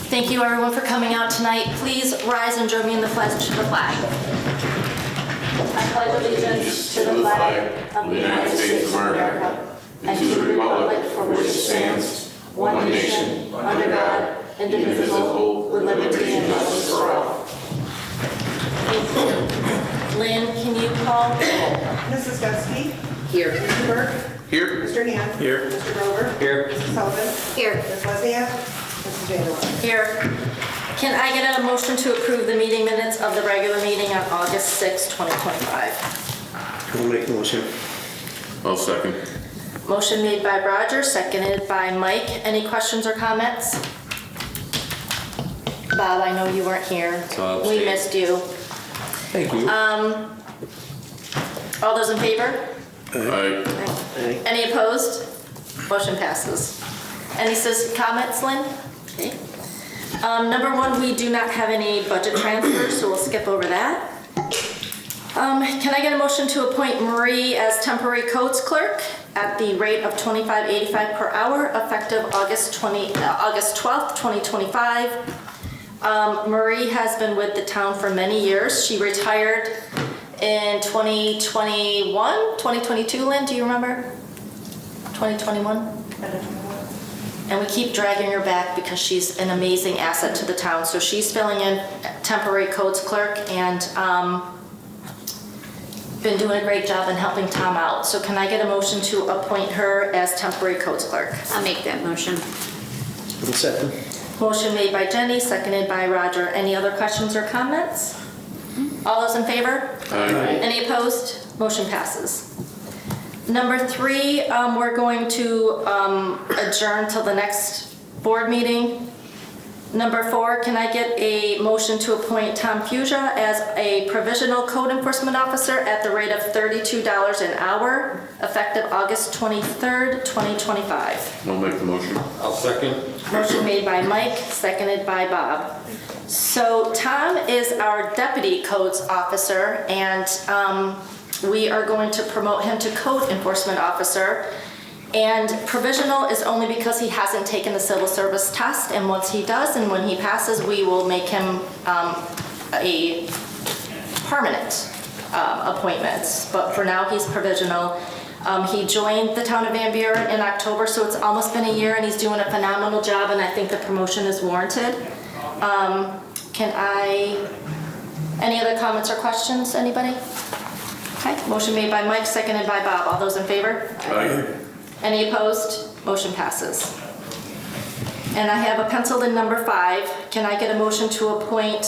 Thank you everyone for coming out tonight. Please rise and join me in the pledge to the flag. I pledge allegiance to the flag of the United States of America and to the republic for which it stands, one nation, under God, indivisible, with liberty and justice for all. Lynn, can you call? Mrs. Guskey. Here. Mr. Burke. Here. Mr. Hand. Here. Mr. Grover. Here. Mrs. Sullivan. Here. Ms. Wozniak. Mrs. Vanderwater. Here. Can I get a motion to approve the meeting minutes of the regular meeting on August 6, 2025? I'll make the motion. I'll second. Motion made by Roger, seconded by Mike. Any questions or comments? Bob, I know you weren't here. So I'll We abstain. missed you. Thank you. All those in favor? Aye. Any opposed? Motion passes. Any comments, Lynn? Okay. Number one, we do not have any budget transfers, so we'll skip over that. Can I get a motion to appoint Marie as temporary codes clerk at the rate of $25.85 per hour, effective August 12th, 2025? Marie has been with the town for many years. She retired in 2022, Lynn, do you remember? 2021? And we keep dragging her back because she's an amazing asset to the town. So she's filling in temporary codes clerk and been doing a great job in helping Tom out. So can I get a motion to appoint her as temporary codes clerk? I'll make that motion. I'll second. Motion made by Jenny, seconded by Roger. Any other questions or comments? All those in favor? Aye. Any opposed? Motion passes. Number three, we're going to adjourn till the next board meeting. Number four, can I get a motion to appoint Tom Fugia as a provisional code enforcement officer at the rate of $32 an hour, effective August 23rd, 2025? I'll make the motion. I'll second. Motion made by Mike, seconded by Bob. So Tom is our deputy codes officer, and we are going to promote him to code enforcement officer. And provisional is only because he hasn't taken the civil service test, and once he does and when he passes, we will make him a permanent appointment. But for now, he's provisional. He joined the town of Van Buren in October, so it's almost been a year, and he's doing a phenomenal job, and I think the promotion is warranted. Any other comments or questions, anybody? Okay, motion made by Mike, seconded by Bob. All those in favor? Aye. Any opposed? Motion passes. And I have a penciled in number 5. Can I get a motion to appoint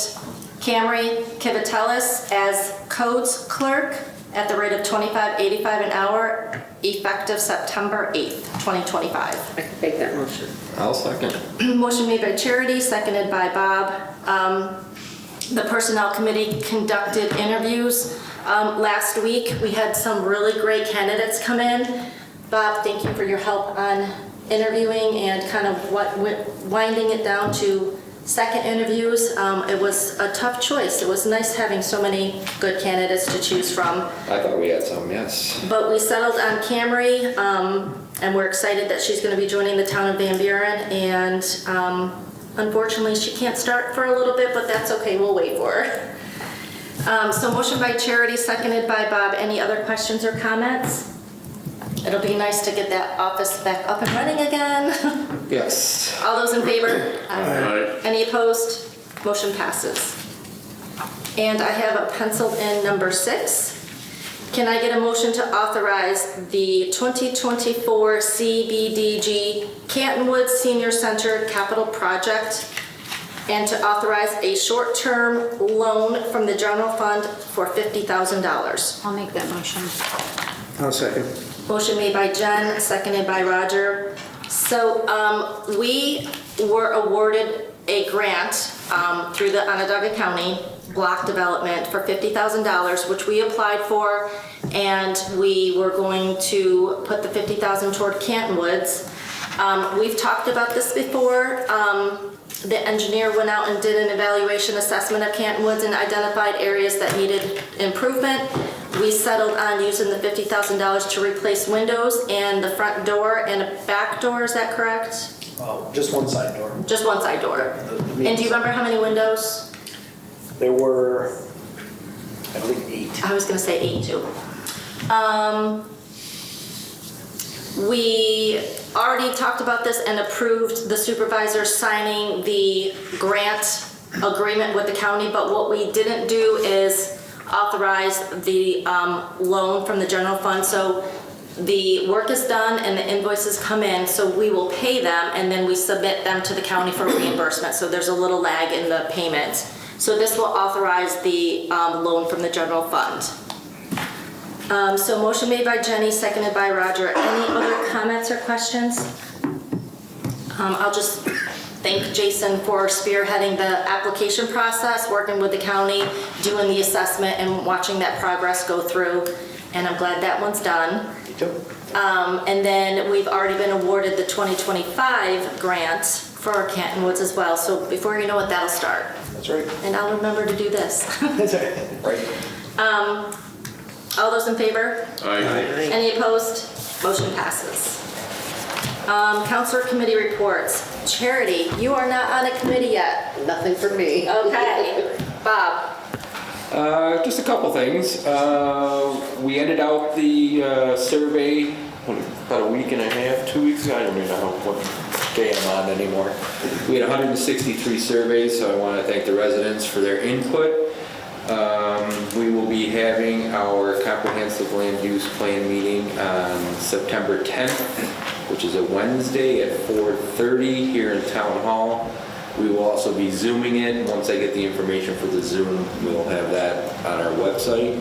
Camry Kivatelis as codes clerk at the rate of $25.85 an hour, effective September 8th, 2025? I can make that motion. I'll second. Motion made by Charity, seconded by Bob. The Personnel Committee conducted interviews last week. We had some really great candidates come in. Bob, thank you for your help on interviewing and kind of winding it down to second interviews. It was a tough choice. It was nice having so many good candidates to choose from. I thought we had some, yes. But we settled on Camry, and we're excited that she's going to be joining the town of Van Buren. And unfortunately, she can't start for a little bit, but that's okay. We'll wait for her. So motion by Charity, seconded by Bob. Any other questions or comments? It'll be nice to get that office back up and running again. Yes. All those in favor? Aye. Any opposed? Motion passes. And I have a penciled in number 6. Can I get a motion to authorize the 2024 CBDG Canton Woods Senior Center Capital Project and to authorize a short-term loan from the general fund for $50,000? I'll make that motion. I'll second. Motion made by Jen, seconded by Roger. So we were awarded a grant through the Onondaga County Block Development for $50,000, which we applied for, and we were going to put the $50,000 toward Canton Woods. We've talked about this before. The engineer went out and did an evaluation assessment of Canton Woods and identified areas that needed improvement. We settled on using the $50,000 to replace windows and the front door and a back door, is that correct? Just one side door. Just one side door. The And do you remember how many windows? There were, I believe, 8. I was gonna say 8 too. We already talked about this and approved the supervisor signing the grant agreement with the county, but what we didn't do is authorize the loan from the general fund. So the work is done and the invoices come in, so we will pay them and then we submit them to the county for reimbursement. So there's a little lag in the payment. So this will authorize the loan from the general fund. So motion made by Jenny, seconded by Roger. Any other comments or questions? I'll just thank Jason for spearheading the application process, working with the county, doing the assessment and watching that progress go through. And I'm glad that one's done. Me too. And then we've already been awarded the 2025 grant for Canton Woods as well. So before you know it, that'll start. That's right. And I'll remember to do this. That's right. All those in favor? Aye. Any opposed? Motion passes. Counselor committee reports. Charity, you are not on a committee yet. Nothing for me. Okay. Bob? Just a couple things. We ended out the survey about a week and a half, 2 weeks ago. I don't even know what day I'm on anymore. We had 163 surveys, so I want to thank the residents for their input. We will be having our comprehensive land use plan meeting on September 10th, which is a Wednesday at 4:30 here in Town Hall. We will also be Zooming it. Once I get the information for the Zoom, we'll have that on our website.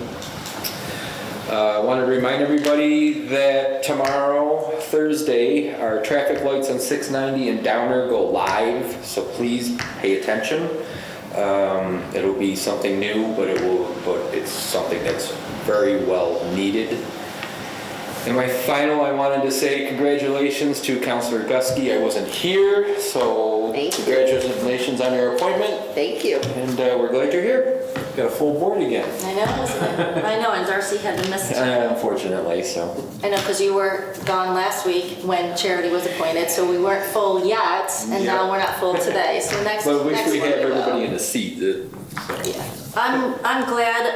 I wanted to remind everybody that tomorrow, Thursday, our traffic lights on 690 and Downer go live, so please pay attention. It'll be something new, but it's something that's very well needed. And I wanted to say congratulations to Councilor Gusky. I wasn't here, so Thank you. congratulations on your appointment. Thank you. And we're glad you're here. Got a full board again. I know, isn't it? I know, and Darcy had to miss it. Unfortunately, so. I know, because you were gone last week when Charity was appointed, so we weren't full yet, and now we're not full today. So next But we next should one have we will. everybody in a seat. Yeah. I'm glad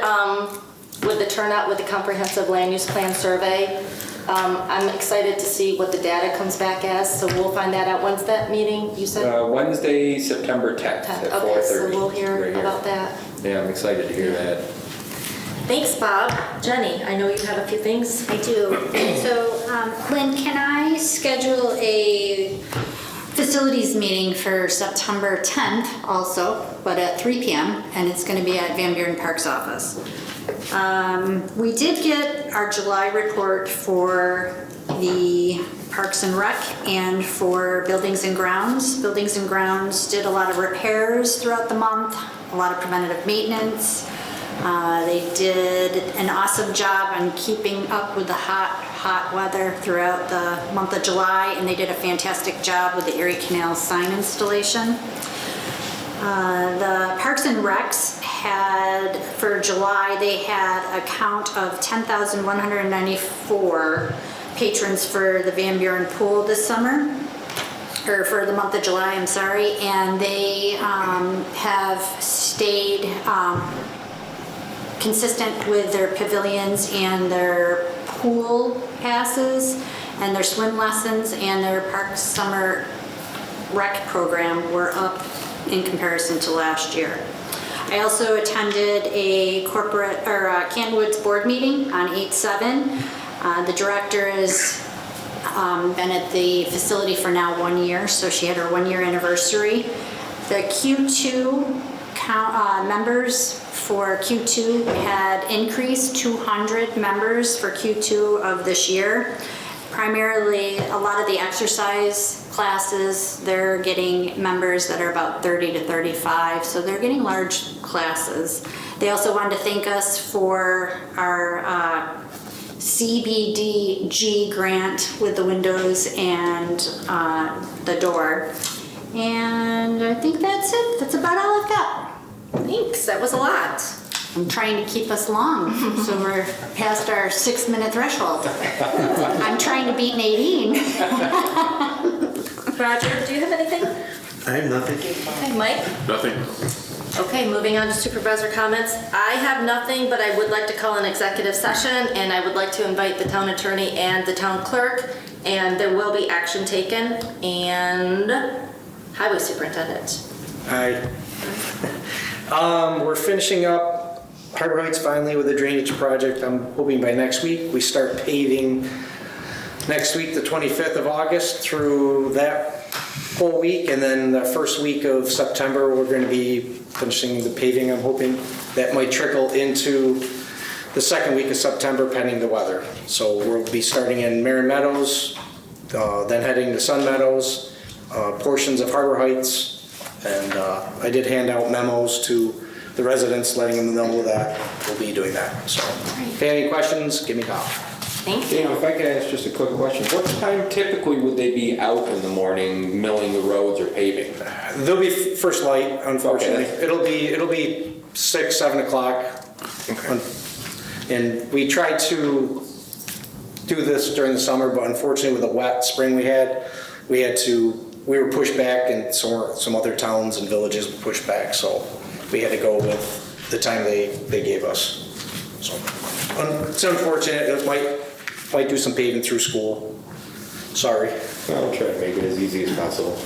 with the turnout with the comprehensive land use plan survey. I'm excited to see what the data comes back as, so we'll find that out. When's that meeting, you said? Wednesday, September 10th at 4:30. Okay, so we'll hear right here. about that. Yeah, I'm excited to hear that. Thanks, Bob. Jenny, I know you have a few things. I do. So, Lynn, can I schedule a facilities meeting for September 10th also, but at 3 p.m., and it's going to be at Van Buren Park's office. We did get our July report for the Parks and Rec and for Buildings and Grounds. Buildings and Grounds did a lot of repairs throughout the month, a lot of preventative maintenance. They did an awesome job on keeping up with the hot weather throughout the month of July, and they did a fantastic job with the Erie Canal sign installation. The Parks and Recs had, for July, they had a count of 10,194 patrons for the Van Buren pool this summer, or for the month of July, I'm sorry, and they have stayed consistent with their pavilions and their pool passes and their swim lessons and their park summer rec program were up in comparison to last year. I also attended a Canton Woods board meeting on 8/7. The director has been at the facility for now 1 year, so she had her 1 year anniversary. The Q2 members for Q2 had increased 200 members for Q2 of this year. Primarily, a lot of the exercise classes, they're getting members that are about 30 to 35, so they're getting large classes. They also wanted to thank us for our CBDG grant with the windows and the door. And I think that's it. That's about all I've got. Thanks, that was a lot. I'm trying to keep us long, so we're past our 6-minute threshold. I'm trying to beat Nadine. Roger, do you have anything? I have nothing. Okay, Mike? Nothing. Okay, moving on to supervisor comments. I have nothing, but I would like to call an executive session, and I would like to invite the town attorney and the town clerk, and there will be action taken, and highway superintendent. Hi. We're finishing up Harbor Heights finally with the drainage project. I'm hoping by next week. We start paving next week, the 25th of August, through that whole week, and then the first week of September, we're going to be finishing the paving. I'm hoping that might trickle into the second week of September, pending the weather. So we'll be starting in Marin Meadows, then heading to Sun Meadows, portions of Harbor Heights, and I did hand out memos to the residents, letting them know that we'll be doing that. So if you have any questions, give me a call. Thank you. Dave, if I could ask just a quick question. What time typically would they be out in the morning milling the roads or paving? There'll be first light, unfortunately. Okay. It'll be 6, 7 o'clock. And we tried to do this during the summer, but unfortunately with the wet spring we were pushed back, and some other towns and villages were pushed back, so we had to go with the time they gave us. So it's unfortunate. It might do some paving through school. Sorry. I'll try to make it as easy as possible.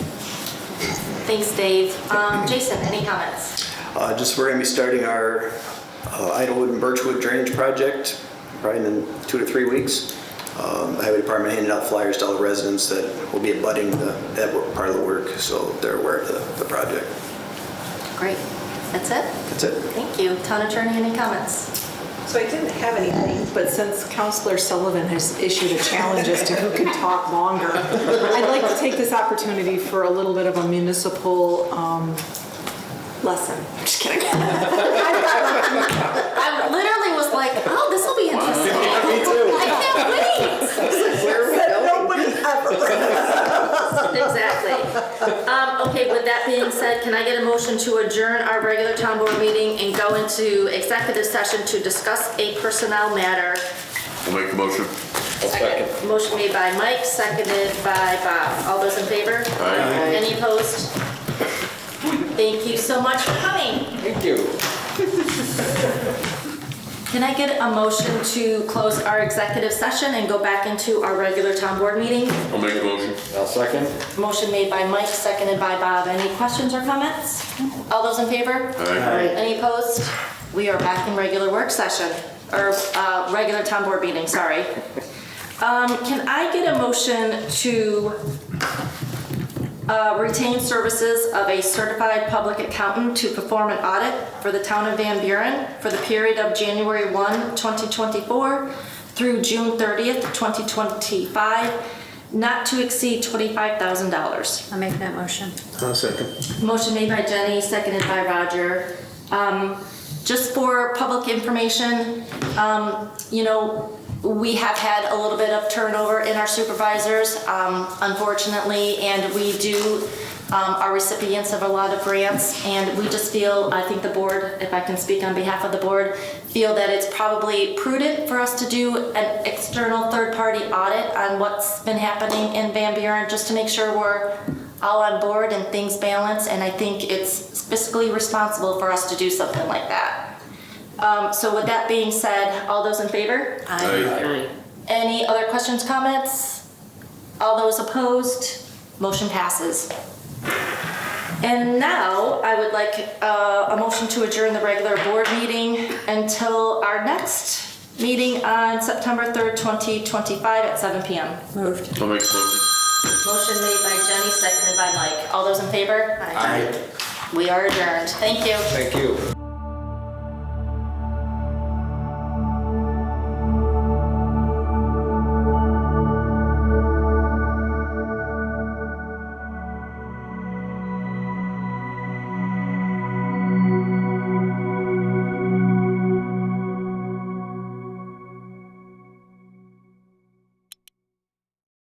Thanks, Dave. Jason, any comments? Just we're going to be starting our Idlewood and Birchwood drainage project probably in 2 to 3 weeks. The Highway Department handed out flyers to all the residents that will be abutting that part of the work, so they're aware of the project. Great. That's it? That's it. Thank you. Town attorney, any comments? So I didn't have anything, but since Counselor Sullivan has issued a challenge as to who can talk longer, I'd like to take this opportunity for a little bit of a municipal lesson. I'm just kidding. I literally was like, oh, this will be interesting. Me too. I can't wait. Nobody ever. Exactly. Okay, with that being said, can I get a motion to adjourn our regular town board meeting and go into executive session to discuss a personnel matter? I'll make the motion. Second. Motion made by Mike, seconded by Bob. All those in favor? Aye. Any opposed? Thank you so much for coming. Thank you. Can I get a motion to close our executive session and go back into our regular town board meeting? I'll make the motion. I'll second. Motion made by Mike, seconded by Bob. Any questions or comments? All those in favor? Aye. Any opposed? We are back in regular work session, or regular town board meeting, sorry. Can I get a motion to retain services of a certified public accountant to perform an audit for the town of Van Buren for the period of January 1, 2024 through June 30th, 2025, not to exceed $25,000. I'll make that motion. I'll second. Motion made by Jenny, seconded by Roger. Just for public information, you know, we have had a little bit of turnover in our supervisors, unfortunately, and we are recipients of a lot of grants, and we just feel, I think the board, if I can speak on behalf of the board, feel that it's probably prudent for us to do an external third-party audit on what's been happening in Van Buren, just to make sure we're all on board and things balance, and I think it's fiscally responsible for us to do something like that. So with that being said, all those in favor? Aye. Any other questions, comments? All those opposed? Motion passes. And now I would like a motion to adjourn the regular board meeting until our next meeting on September 3rd, 2025 at 7 p.m. Moved. I'll make the motion. Motion made by Jenny, seconded by Mike. All those in favor? Aye. We are adjourned. Thank you. Thank you.